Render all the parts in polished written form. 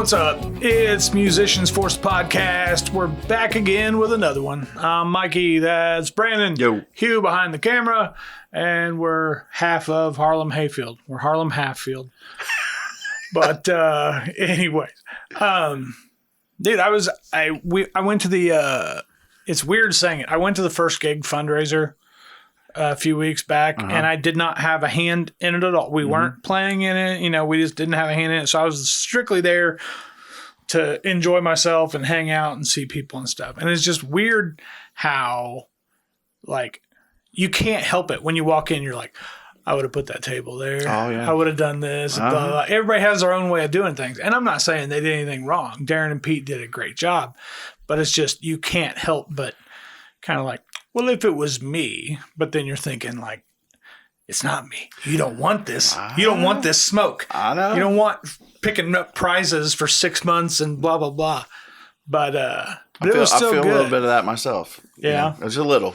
what's up? It's Musicians Force Podcast. We're back again with another one. I'm Mikey. That's Brandon. Yo. Hugh behind the camera. And we're half of Harlem Hayfield. We're Harlem Halffield. But anyways. Dude, I went to the it's weird saying it. I went to the first gig fundraiser a few weeks back, and I did not have a hand in it at all. We weren't playing in it. You know, we just didn't have a hand in it. So I was strictly there to enjoy myself and hang out and see people and stuff. And it's just weird how, like, you can't help it. When you walk in, you're like, I would have put that table there. Oh, yeah. I would have done this. Blah, blah, blah. Everybody has their own way of doing things. And I'm not saying they did anything wrong. Darren and Pete did a great job. But it's just, you can't help but kind of like, well, if it was me, but then you're thinking like, it's not me. You don't want this. You don't want this smoke. I know. You don't want picking up prizes for 6 months and blah, blah, blah. But it was still good. I feel a little bit of that myself. Yeah. Just a little.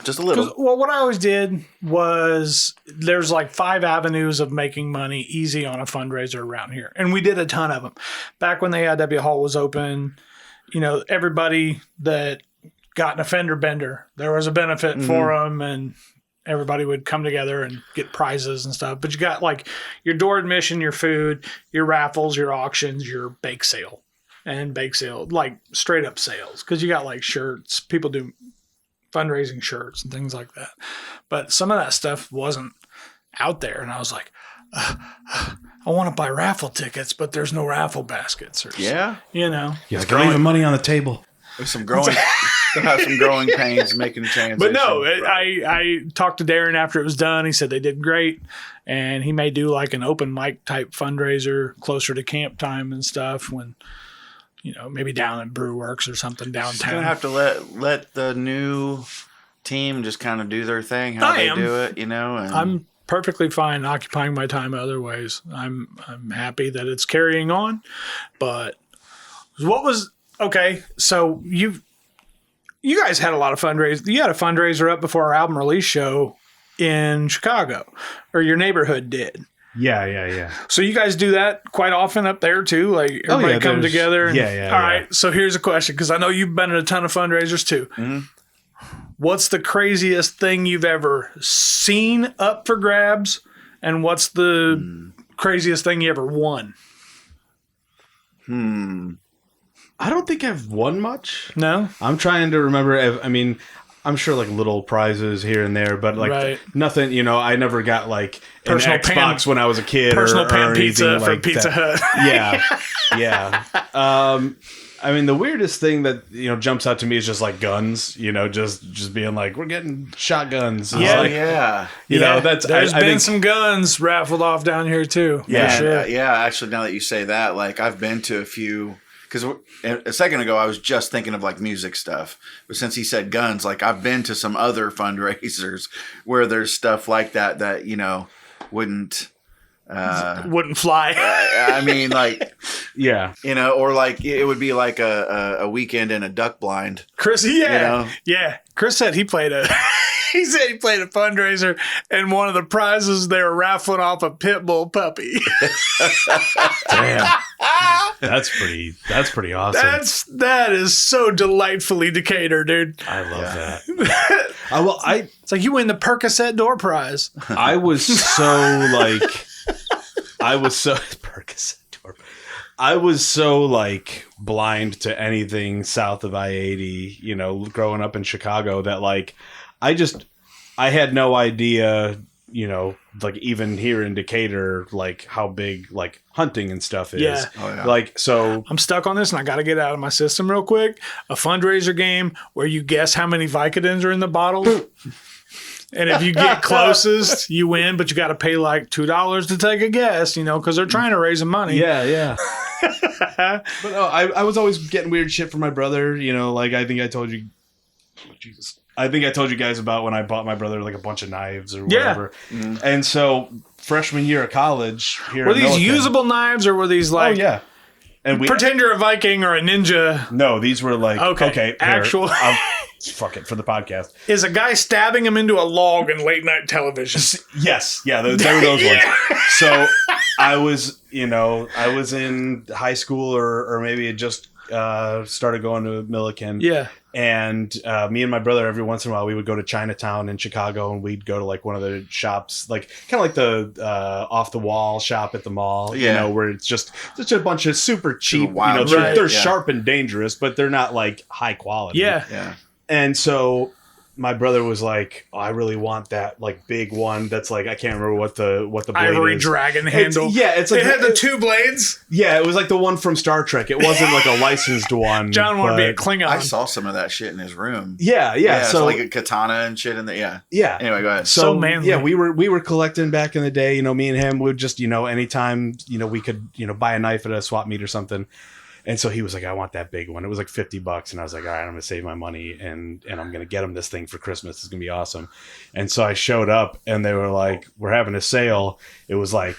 Well, what I always did was there's like 5 avenues of making money easy on a fundraiser around here. And we did a ton of them. Back when the AIW Hall was open, you know, everybody that got an offender bender, there was a benefit for them, and everybody would come together and get prizes and stuff. But you got like your door admission, your food, your raffles, your auctions, your bake sale, like straight up sales. Cause you got like shirts, people do fundraising shirts and things like that. But some of that stuff wasn't out there. And I was like, I want to buy raffle tickets, but there's no raffle baskets. Or, you know, yeah, leaving money on the table. There's some growing. Have some growing pains making the transition. But no, I talked to Darren after it was done. He said they did great, and he may do like an open mic type fundraiser closer to camp time and stuff when, you know, maybe down at Brewworks or something downtown. Just gonna have to let the new team just kind of do their thing, how they do it, you know. And I'm perfectly fine occupying my time other ways. I'm happy that it's carrying on. But what was okay? So you guys had a lot of fundraisers. You had a fundraiser up before our album release show in Chicago, or your neighborhood did. Yeah. So you guys do that quite often up there too? Like everybody come together? And, all right. So here's a question, because I know you've been at a ton of fundraisers too. Mm-hmm. What's the craziest thing you've ever seen up for grabs? And what's the craziest thing you ever won? I don't think I've won much. No? I'm trying to remember. I mean, I'm sure like little prizes here and there, but like nothing, you know, I never got like personal an Xbox when I was a kid. Personal or pan pizza from like Pizza Hut. Yeah. I mean, the weirdest thing that, you know, jumps out to me is just like guns, you know, just being like, we're getting shotguns. It's You know, there's been some guns raffled off down here too. Yeah. Sure. Yeah. Actually, now that you say that, like I've been to a few. Because a second ago, I was just thinking of like music stuff. But since he said guns, like I've been to some other fundraisers where there's stuff like that, you know, wouldn't fly. I mean, like, yeah, you know, or like it would be like a weekend in a duck blind. Chris, you know? Chris said he played a fundraiser, and one of the prizes they were raffling off a pit bull puppy. Damn. That's pretty awesome. That is so delightfully Decatur, dude. I love that. It's like you win the Percocet door prize. I was so like blind to anything south of I-80, you know, growing up in Chicago, that like I had no idea, you know, like even here in Decatur, like how big like hunting and stuff is. Yeah. Oh, yeah. Like, so I'm stuck on this and I got to get out of my system real quick. A fundraiser game where you guess how many Vicodins are in the bottles. And if you get closest, you win, but you got to pay like $2 to take a guess, you know, because they're trying to raise the money. Yeah. But no, I was always getting weird shit from my brother, you know, like I think I told you guys about when I bought my brother like a bunch of knives or whatever. Yeah. Mm. And so freshman year of college here. Were these usable knives or were these like... Oh, yeah. And pretend you're a Viking or a ninja. No, these were like... Okay actual... fuck it for the podcast. Is a guy stabbing him into a log in late night television? Yes, yeah, there were those ones. So I was in high school or maybe it just started going to Milliken. Yeah. And me and my brother, every once in a while, we would go to Chinatown in Chicago, and we'd go to like one of the shops, like kind of like the off the wall shop at the mall, where it's just a bunch of super cheap, they're sharp and dangerous, but they're not like high quality. Yeah. And so my brother was like, "Oh, I really want that like big one that's like I can't remember what the blade ivory is. dragon handle. It's like it had the two blades. Yeah, it was like the one from Star Trek. It wasn't like a licensed one. John wanted to be a Klingon. I saw some of that shit in his room. Yeah. So like a katana and shit in there. Yeah. Anyway, go ahead. So manly. Yeah, we were collecting back in the day. Me and him would just anytime we could buy a knife at a swap meet or something. And so he was like, I want that big one. It was like $50. And I was like, all right, I'm going to save my money and I'm going to get him this thing for Christmas. It's going to be awesome. And so I showed up and they were like, we're having a sale. It was like,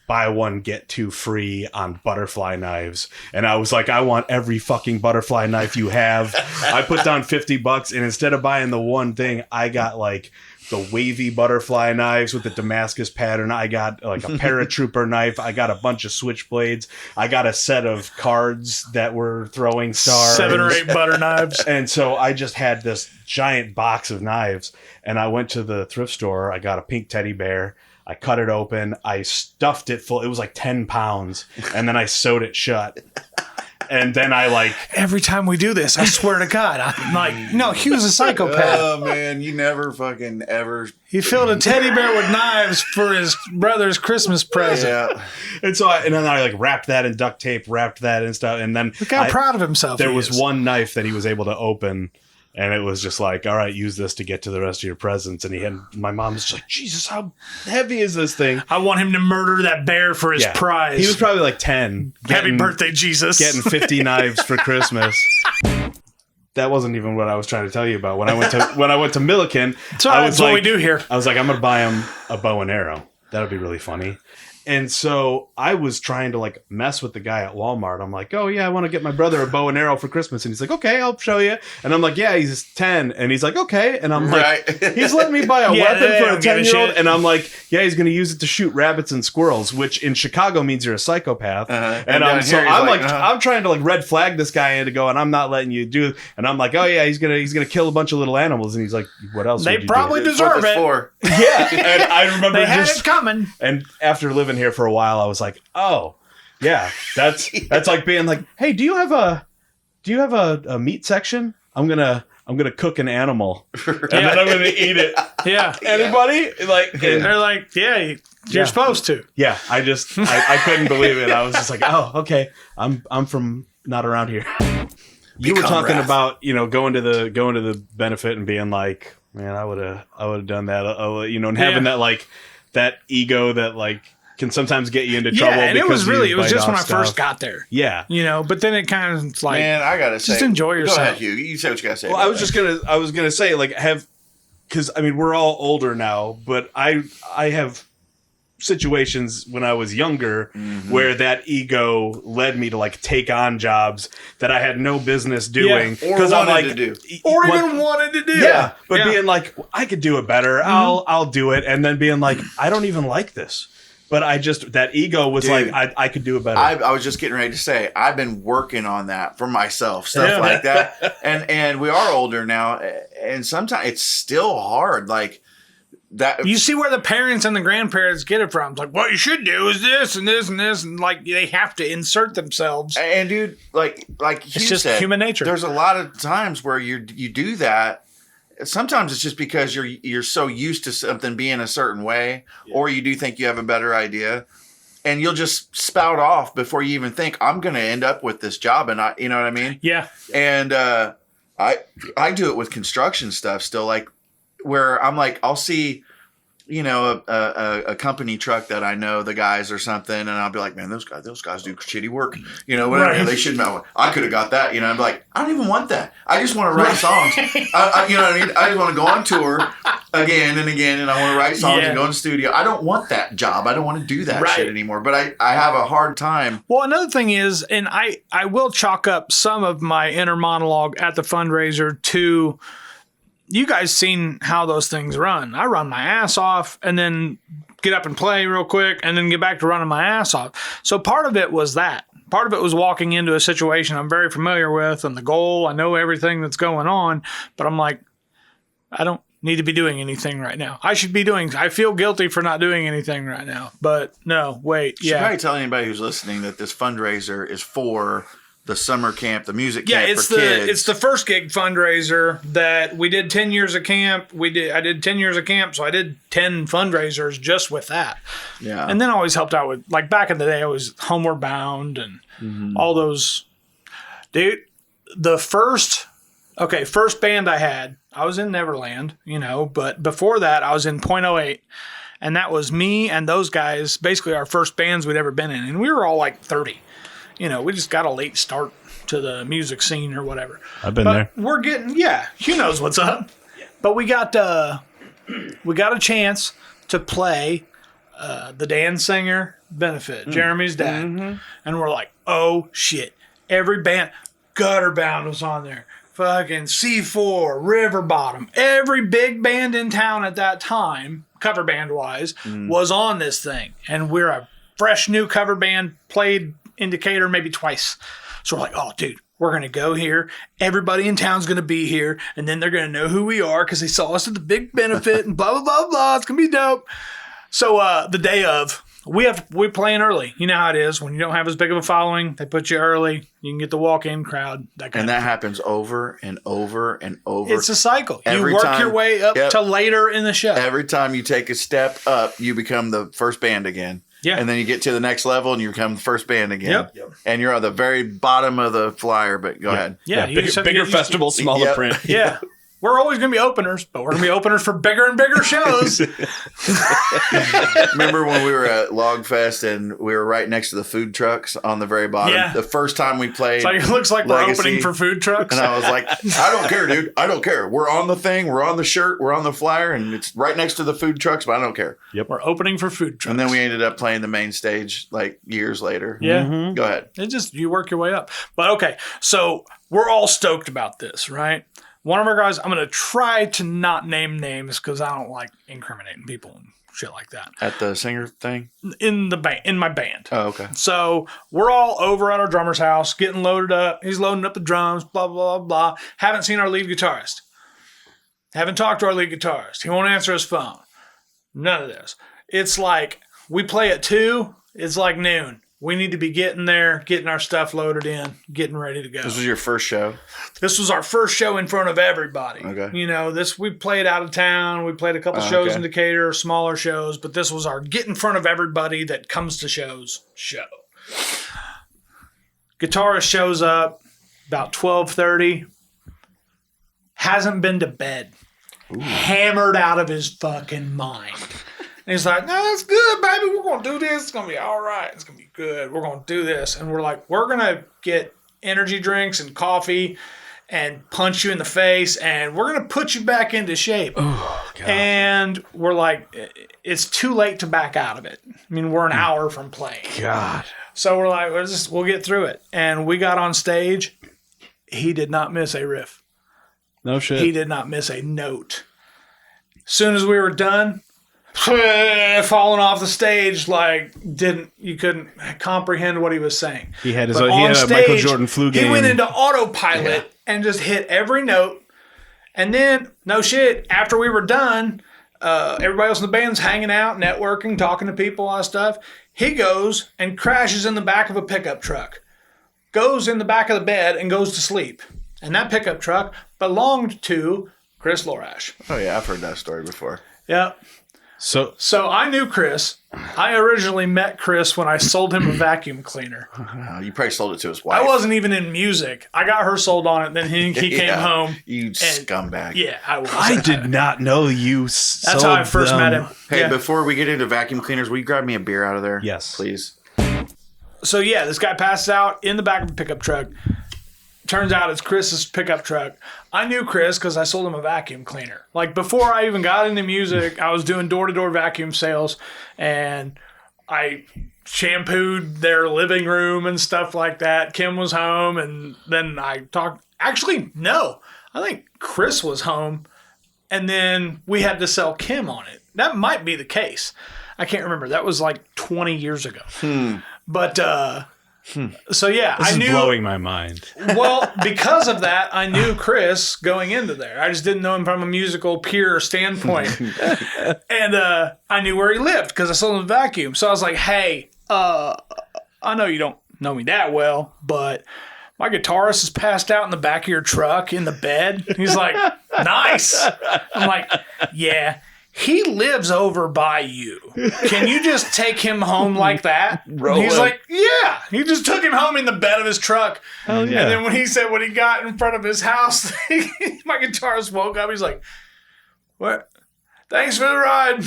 buy one, get two free on butterfly knives. And I was like, I want every fucking butterfly knife you have. I put down $50 and instead of buying the one thing, I got like the wavy butterfly knives with the Damascus pattern. I got like a paratrooper knife. I got a bunch of switchblades. I got a set of cards that were throwing stars. 7 or 8 butter knives. And so I just had this giant box of knives. And I went to the thrift store. I got a pink teddy bear. I cut it open. I stuffed it full. It was like 10 pounds. And then I sewed it shut. And then I like... Every time we do this, I swear to God, I'm like, no, he was a psychopath. Oh, man, you never fucking ever... He filled a teddy bear with knives for his brother's Christmas present. Yeah. And so then I like wrapped that in duct tape, wrapped that and stuff. And then... Look how proud of himself there was one knife that he was able to open. And it was just like, all right, use this to get to the rest of your presents. And my mom was just like, Jesus, how heavy is this thing? I want him to murder that bear for his prize. He was probably like 10. Happy birthday, Jesus. Getting 50 knives for Christmas. That wasn't even what I was trying to tell you about. When I went to Milliken, that's what we do here. I was like, I'm going to buy him a bow and arrow. That would be really funny. And so I was trying to like mess with the guy at Walmart. I'm like, oh yeah, I want to get my brother a bow and arrow for Christmas. And he's like, okay, I'll show you. And I'm like, yeah, he's 10. And he's like, okay. And I'm like, he's letting me buy a weapon for a 10-year-old. And I'm like, yeah, he's going to use it to shoot rabbits and squirrels, which in Chicago means you're a psychopath. And I'm trying to like red flag this guy into going, I'm not letting you do it. And I'm like, oh yeah, he's gonna kill a bunch of little animals. And he's like, what else? They probably deserve it. Yeah. And I remember they had it coming. And after living here for a while, I was like, oh yeah, that's like being like, hey, do you have a meat section? I'm gonna cook an animal and then I'm gonna eat it. Yeah. Anybody? Like they're like, yeah, you're supposed to. Yeah. I couldn't believe it. I was just like, oh, okay. I'm from not around here. You were talking about, going to the benefit and being like, man, I would have done that, and having that like that ego that like can sometimes get you into trouble. And it was just when I first got there. Yeah. But then it kind of like, man, I gotta say, just enjoy yourself. Go ahead, Hugh. You say what you gotta say. Well, I was gonna say like because I mean we're all older now, but I have situations when I was younger where that ego led me to like take on jobs that I had no business doing because I'm like to do or even wanted to do. Yeah, but being like I could do it better. I'll do it, and then being like I don't even like this. But that ego was like, I could do it better. I was just getting ready to say, I've been working on that for myself, stuff like that. And we are older now, and sometimes it's still hard. Like that. You see where the parents and the grandparents get it from. It's like, what you should do is this and this and this. And like, they have to insert themselves. And dude, like it's just human nature. There's a lot of times where you do that. Sometimes it's just because you're so used to something being a certain way, or you do think you have a better idea, and you'll just spout off before you even think I'm going to end up with this job, and you know what I mean? Yeah. And I do it with construction stuff still, like where I'm like I'll see a company truck that I know the guys or something, and I'll be like, man, those guys do shitty work, whatever. Right. They shouldn't know. I could have got that, I'm like, I don't even want that. I just want to write songs. You know what I mean? I just want to go on tour again and again, and I want to write songs and go in the studio. I don't want that job. I don't want to do that shit anymore. But I have a hard time. Well, another thing is, and I will chalk up some of my inner monologue at the fundraiser to, you guys seen how those things run. I run my ass off and then get up and play real quick and then get back to running my ass off. So part of it was that. Part of it was walking into a situation I'm very familiar with and the goal. I know everything that's going on, but I'm like, I don't need to be doing anything right now. I feel guilty for not doing anything right now. But no, wait. You should probably tell anybody who's listening that this fundraiser is for the summer camp, the music camp for kids. It's the first gig fundraiser that we did 10 years of camp. I did 10 years of camp, so I did 10 fundraisers just with that. Yeah. And then I always helped out with, like back in the day, I was Homeward Bound and all those. Dude, the first band I had, I was in Neverland, but before that I was in .08. And that was me and those guys, basically our first bands we'd ever been in. And we were all like 30. We just got a late start to the music scene or whatever. I've been there. We're getting, Hugh knows what's up. Yeah. But we got a chance to play the Dan Singer benefit, Jeremy's dad. Mm-hmm. And we're like, oh shit. Every band, Gutter Bound was on there. Fucking C4, River Bottom. Every big band in town at that time, cover band wise, was on this thing. And we're a fresh new cover band, played in Decatur maybe twice. So we're like, oh, dude, we're going to go here. Everybody in town's going to be here. And then they're going to know who we are because they saw us at the big benefit and blah, blah, blah, blah. It's going to be dope. So the day of, we're playing early. You know how it is. When you don't have as big of a following, they put you early. You can get the walk-in crowd. That happens over and over and over. It's a cycle. You work your way up to later in the show. Every time you take a step up, you become the first band again. Yeah. And then you get to the next level and you become the first band again. Yep. And you're at the very bottom of the flyer, but go ahead. Yeah. Bigger festival, smaller print. Yeah. We're always going to be openers, but we're going to be openers for bigger and bigger shows. Remember when we were at Logfest and we were right next to the food trucks on the very bottom? Yeah. The first time we played. It looks like Legacy, we're opening for food trucks. And I was like, I don't care, dude. I don't care. We're on the thing. We're on the shirt. We're on the flyer. And it's right next to the food trucks, but I don't care. Yep. We're opening for food trucks. And then we ended up playing the main stage like years later. Yeah. Mm-hmm. Go ahead. You work your way up. But okay. So we're all stoked about this, right? One of our guys, I'm going to try to not name names because I don't like incriminating people and shit like that. At the singer thing? In my band. Oh, okay. So we're all over at our drummer's house, getting loaded up. He's loading up the drums, blah, blah, blah. Haven't seen our lead guitarist. Haven't talked to our lead guitarist. He won't answer his phone. None of this. It's like we play at 2. It's like noon. We need to be getting there, getting our stuff loaded in, getting ready to go. This was your first show? This was our first show in front of everybody. Okay. We played out of town. We played a couple shows in Decatur, smaller shows, but this was our get in front of everybody that comes to shows show. Guitarist shows up about 12:30. Hasn't been to bed. Ooh. Hammered out of his fucking mind. And he's like, no, that's good, baby. We're going to do this. It's going to be all right. It's going to be good. We're going to do this. And we're like, we're going to get energy drinks and coffee and punch you in the face. And we're going to put you back into shape. Oh, God. And we're like, it's too late to back out of it. I mean, we're an hour from playing. God. So we're like, we'll get through it. And we got on stage. He did not miss a riff. No shit. He did not miss a note. As soon as we were done, falling off the stage, you couldn't comprehend what he was saying. He had a Michael Jordan flu game. He went into autopilot and just hit every note. And then, no shit, after we were done, everybody else in the band's hanging out, networking, talking to people, all that stuff. He goes and crashes in the back of a pickup truck, goes in the back of the bed and goes to sleep. And that pickup truck belonged to Chris Lorash. Oh, yeah, I've heard that story before. Yeah. So I knew Chris. I originally met Chris when I sold him a vacuum cleaner. You probably sold it to his wife. I wasn't even in music. I got her sold on it. Then he came home. You scumbag. Yeah, I was. I did not know you. That's how I first met him. Hey, before we get into vacuum cleaners, will you grab me a beer out of there? Yes, please. So yeah, this guy passes out in the back of a pickup truck. Turns out it's Chris's pickup truck. I knew Chris because I sold him a vacuum cleaner. Like before I even got into music, I was doing door-to-door vacuum sales, and I shampooed their living room and stuff like that. Kim was home, and then I talked. Actually, no, I think Chris was home, and then we had to sell Kim on it. That might be the case. I can't remember. That was like 20 years ago. But so yeah, this I knew. Is blowing my mind. Well, because of that, I knew Chris going into there. I just didn't know him from a musical pure standpoint, and I knew where he lived because I sold him a vacuum. So I was like, "Hey, I know you don't know me that well, but my guitarist is passed out in the back of your truck in the bed." He's like, "Nice." I'm like, "Yeah." He lives over by you. Can you just take him home like that? He's like, yeah. He just took him home in the bed of his truck. Hell yeah. And then when he said when he got in front of his house, my guitarist woke up. He's like, what? Thanks for the ride.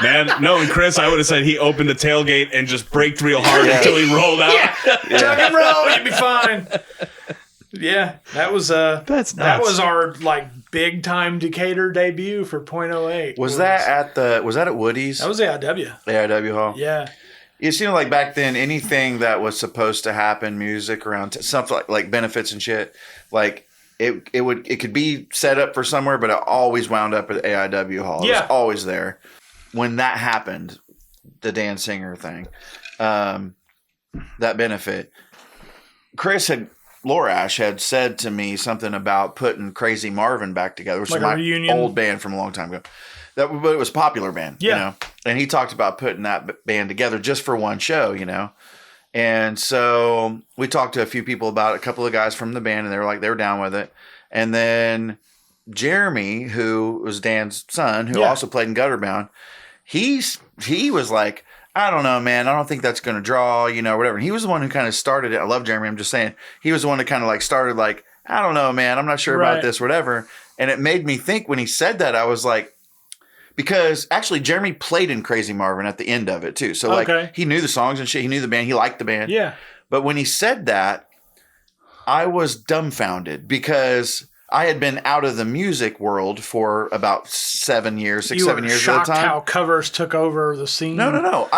Man, knowing Chris, I would have said he opened the tailgate and just braked real hard until he rolled out. Yeah. Tuck and roll, you'd be fine. Yeah, that was That's that nuts. was our like big time Decatur debut for .08. Was that at Woody's? That was AIW. AIW Hall. Yeah. It seemed like back then anything that was supposed to happen, music around something like benefits and shit, like it could be set up for somewhere, but it always wound up at AIW Hall. It was always there. When that happened, the Dan Singer thing, that benefit, Lorash had said to me something about putting Crazy Marvin back together, which like is my reunion? old band from a long time ago. But it was a popular band, you know. And he talked about putting that band together just for one show, you know. And so we talked to a few people about it, a couple of guys from the band, and they were down with it. And then Jeremy, who was Dan's son, who also played in Gutterbound, he was like, I don't know, man. I don't think that's going to draw, you know, whatever. And he was the one who kind of started it. I love Jeremy. I'm just saying. He was the one that kind of like started like, I don't know, man. I'm not sure about this, whatever. And it made me think when he said that, I was like, because actually Jeremy played in Crazy Marvin at the end of it too. So like he knew the songs and shit. He knew the band. He liked the band. Yeah. But when he said that, I was dumbfounded because I had been out of the music world for about 7 years, 7 years at a shocked time. how covers took over the scene. No.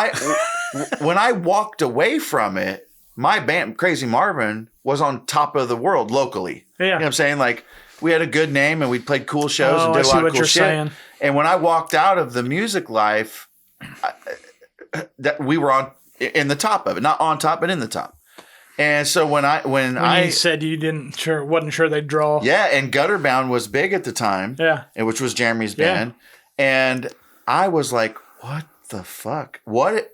When I walked away from it, my band, Crazy Marvin, was on top of the world locally. Yeah. You know what I'm saying? Like, we had a good name and we played cool shows and did a lot of cool shit. Saying. And when I walked out of the music life, that we were in the top of it. Not on top, but in the top. And so when I said you wasn't sure they'd draw. Yeah, and Gutterbound was big at the time. Yeah. Which was Jeremy's band. And I was like, what the fuck? What?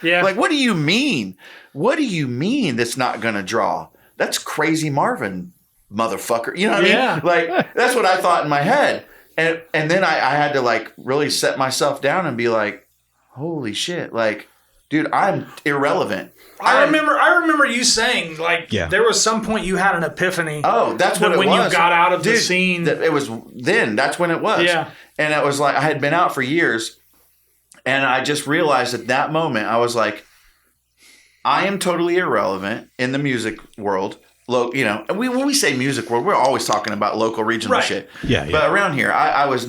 Yeah. Like, what do you mean? What do you mean that's not going to draw? That's Crazy Marvin, motherfucker. You know what I mean? Like, that's what I thought in my head. And then I had to, like, really set myself down and be like, holy shit. Like, dude, I'm irrelevant. I remember you saying, like, there was some point you had an epiphany. Oh, that's what it was. When you got out of the scene. It was then. That's when it was. Yeah. And it was like, I had been out for years. And I just realized at that moment, I was like, I am totally irrelevant in the music world. You know, and when we say music world, we're always talking about local, regional shit. Yeah. But around here, I was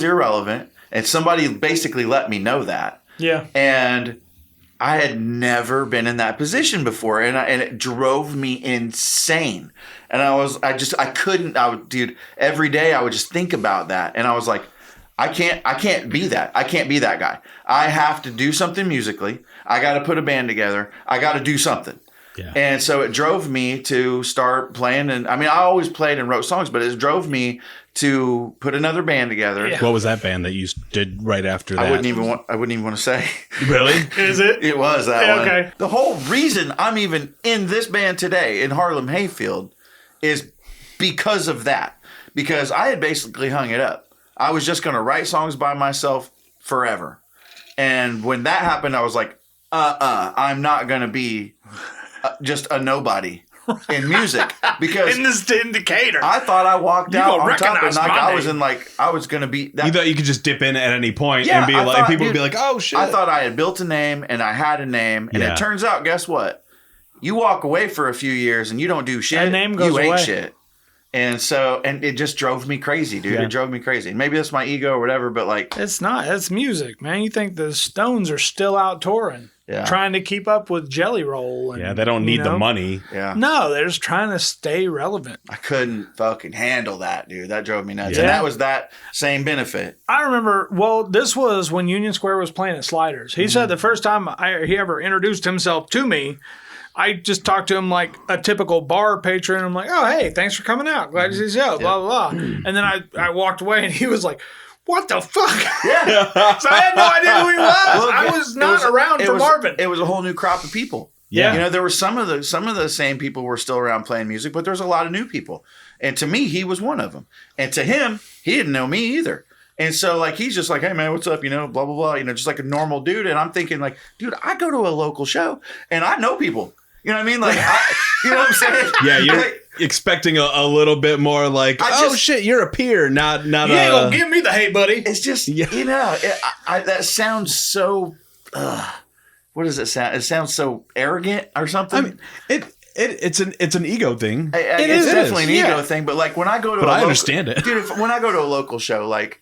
irrelevant. And somebody basically let me know that. Yeah. And I had never been in that position before, and it drove me insane. And dude, every day I would just think about that, and I was like, I can't be that. I can't be that guy. I have to do something musically. I got to put a band together. I got to do something. Yeah. And so it drove me to start playing. And I mean, I always played and wrote songs, but it drove me to put another band together. Yeah. What was that band that you did right after that? I wouldn't even want to say. Really? Is it? It was that one. Okay. The whole reason I'm even in this band today in Harlem Hayfield is because of that. Because I had basically hung it up. I was just going to write songs by myself forever. And when that happened, I was like, I'm not going to be just a nobody in music, because in Decatur, I thought I walked out on top, and like I was name. in like I was going to be. That, you thought you could just dip in at any point Yeah, and be I like, thought, people dude, would be like, oh shit. I thought I had built a name and I had a name, and Yeah. it turns out, guess what? You walk away for a few years and you don't do shit. That name goes you ain't away. shit. And so, and it just drove me crazy, dude. Yeah. It drove me crazy. Maybe that's my ego or whatever, but like, it's not. It's music, man. You think the Stones are still out touring, Yeah. trying to keep up with Jelly Roll? And, yeah, they don't need the money. yeah, No, they're just trying to stay relevant. I couldn't fucking handle that, dude. That drove me nuts. Yeah. And that was that same benefit. I remember, well, this was when Union Square was playing at Sliders. He said the first time he ever introduced himself to me, I just talked to him like a typical bar patron. I'm like, oh, hey, thanks for coming out. Glad to see you. Blah, blah, blah. And then I walked away and he was like, what the fuck? Yeah. So I had no idea who he was. Well, I was not around for Marvin. It was a whole new crop of people. Yeah. You know, there were some of the same people were still around playing music, but there was a lot of new people. And to me, he was one of them. And to him, he didn't know me either. And so, like, he's just like, hey, man, what's up? You know, blah, blah, blah. You know, just like a normal dude. And I'm thinking, like, dude, I go to a local show and I know people. You know what I mean? Like, you know what I'm saying? Yeah, you're like, expecting a little bit more like, shit, you're a peer, not You ain't gonna give me the hey, buddy. it's just, Yeah. you know, that sounds so, what does it sound? It sounds so arrogant or something. I mean, it's an ego thing. It's is, definitely an yeah. ego thing, but like when I go to But a I local, understand it. dude. When I go to a local show, like,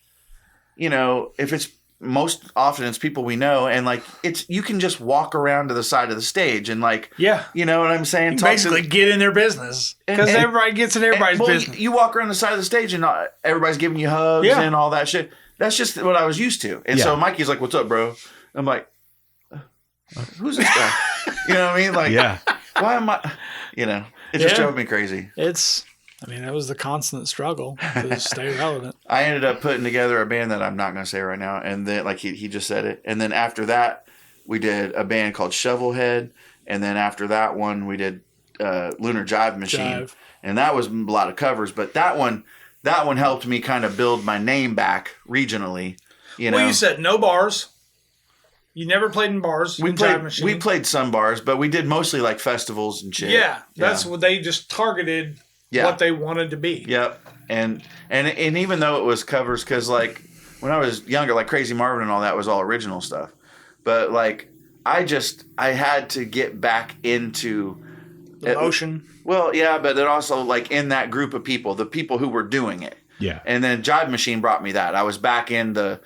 you know, if it's most often it's people we know, and like you can just walk around to the side of the stage and like, Yeah. you know what I'm saying? You basically get in their business because And- everybody gets in everybody's well, business. You walk around the side of the stage and everybody's giving you hugs Yeah. and all that shit. That's just what I was used to. And so Mikey's like, "What's up, bro?" I'm like, "Who's this guy?" You know what I mean? Like, Yeah. why am I? You know, it just Yeah. drove me crazy. That was the constant struggle to stay relevant. I ended up putting together a band that I'm not going to say right now, and then like he just said it, and then after that we did a band called Shovelhead, and then after that one we did Lunar Jive Machine, Jive. and that was a lot of covers, but that one helped me kind of build my name back regionally. You know, Well, you said no bars. You never played in bars. we in Jive played Machine. played some bars, but we did mostly like festivals and shit. Yeah, that's what they just targeted. Yeah. What they wanted to be. Yep. And even though it was covers, because like when I was younger, like Crazy Marvin and all that was all original stuff. But like I had to get back into The motion. Well, yeah, but then also like in that group of people, the people who were doing it. Yeah. And then Jive Machine brought me that. I was back into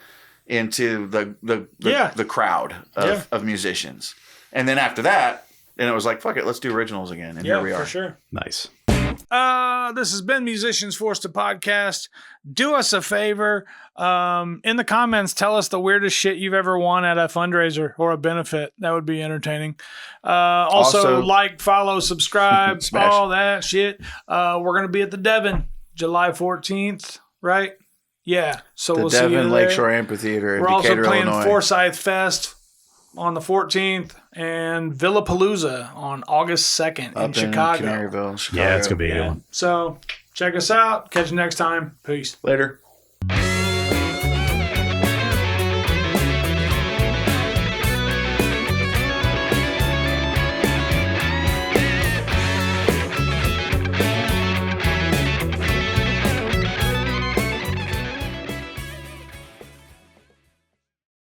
the crowd of musicians. And then after that, then it was like, fuck it, let's do originals again. And here we are. For sure. Nice. This has been Musicians Forced to Podcast. Do us a favor. In the comments, tell us the weirdest shit you've ever won at a fundraiser or a benefit. That would be entertaining. Also, like, follow, subscribe, Smash. all that shit. We're going to be at the Devon July 14th, right? Yeah. So we'll see you Devon there. Lakeshore Amphitheater in We're also Decatur, playing Illinois. Forsyth Fest on the 14th and Villapalooza on August 2nd Up in Chicago. Canaryville, Chicago. Yeah, it's gonna be a good one. So check us out. Catch you next time. Peace. Later.